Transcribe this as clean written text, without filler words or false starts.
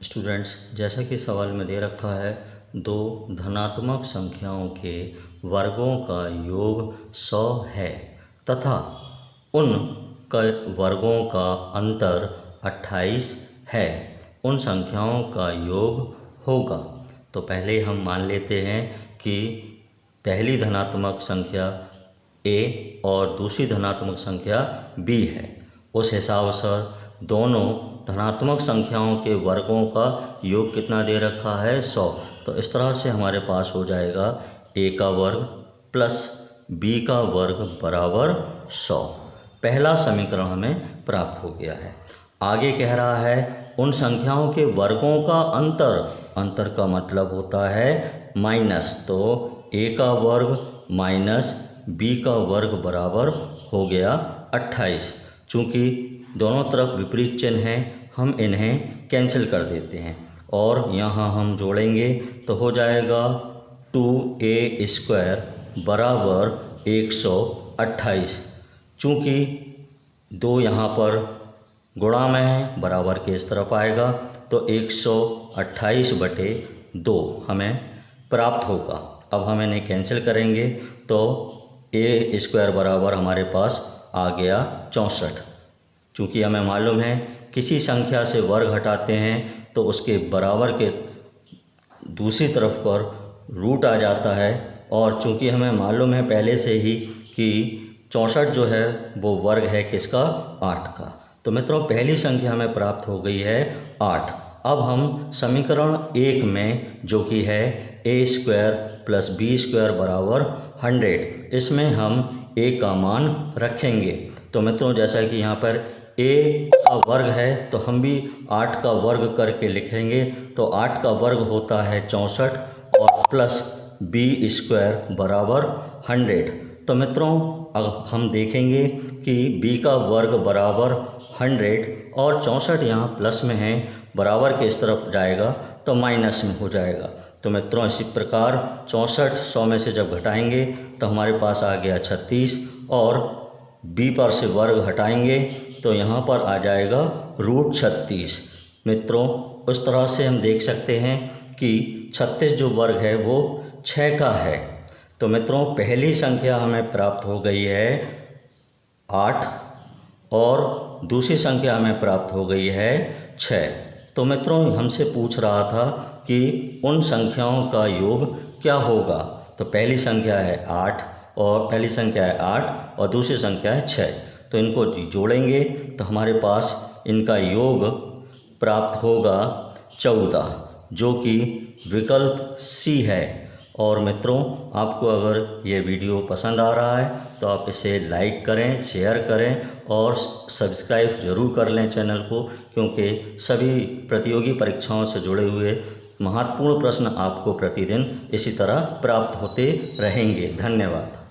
Students, जैसा कि सवाल में दे रखा है, दो धनात्मक संख्याओं के वर्गों का योग 100 है तथा उन वर्गों का अंतर 28 है। उन संख्याओं का योग होगा। तो पहले हम मान लेते हैं कि पहली धनात्मक संख्या a और दूसरी धनात्मक संख्या b है। उस हिसाब से दोनों धनात्मक संख्याओं के वर्गों का योग कितना दे रखा है, 100। तो इस तरह से हमारे पास हो जाएगा a का वर्ग प्लस b का वर्ग बराबर 100। पहला समीकरण हमें प्राप्त हो गया है। आगे कह रहा है उन संख्याओं के वर्गों का अंतर का मतलब होता है माइनस। तो a का वर्ग माइनस b का वर्ग बराबर हो गया 28। चूँकि दोनों तरफ विपरीत चिन्ह हैं, हम इन्हें कैंसिल कर देते हैं और यहाँ हम जोड़ेंगे तो हो जाएगा 2a² बराबर 128। चूँकि 2 यहाँ पर गुणा में है, बराबर के इस तरफ आएगा तो 128/2 हमें प्राप्त होगा। अब हम इन्हें कैंसिल करेंगे तो a² बराबर हमारे पास आ गया 64। चूँकि हमें मालूम है किसी संख्या से वर्ग हटाते हैं तो उसके बराबर के दूसरी तरफ पर रूट आ जाता है, और चूँकि हमें मालूम है पहले से ही कि 64 जो है वो वर्ग है किसका, 8 का। तो मित्रों पहली संख्या हमें प्राप्त हो गई है 8। अब हम समीकरण 1 में जो कि है a² प्लस b² बराबर 100, इसमें हम a का मान रखेंगे। तो मित्रों जैसा कि यहाँ पर a का वर्ग है तो हम भी 8 का वर्ग करके लिखेंगे। तो 8 का वर्ग होता है 64 और प्लस b² बराबर 100। तो मित्रों अब हम देखेंगे कि b का वर्ग बराबर 100 और 64 यहाँ प्लस में है, बराबर के इस तरफ जाएगा तो माइनस में हो जाएगा। तो मित्रों इसी प्रकार 64 100 में से जब घटाएंगे तो हमारे पास आ गया 36 और b पर से वर्ग हटाएंगे तो यहाँ पर आ जाएगा √36। मित्रों उस तरह से हम देख सकते हैं कि 36 जो वर्ग है वो 6 का है। तो मित्रों पहली संख्या हमें प्राप्त हो गई है 8 और दूसरी संख्या हमें प्राप्त हो गई है 6। तो मित्रों हमसे पूछ रहा था कि उन संख्याओं का योग क्या होगा। तो पहली संख्या है 8 और दूसरी संख्या है 6। तो इनको जोड़ेंगे तो हमारे पास इनका योग प्राप्त होगा 14, जो कि विकल्प सी है। और मित्रों आपको अगर ये वीडियो पसंद आ रहा है तो आप इसे लाइक करें, शेयर करें और सब्सक्राइब ज़रूर कर लें चैनल को, क्योंकि सभी प्रतियोगी परीक्षाओं से जुड़े हुए महत्वपूर्ण प्रश्न आपको प्रतिदिन इसी तरह प्राप्त होते रहेंगे। धन्यवाद।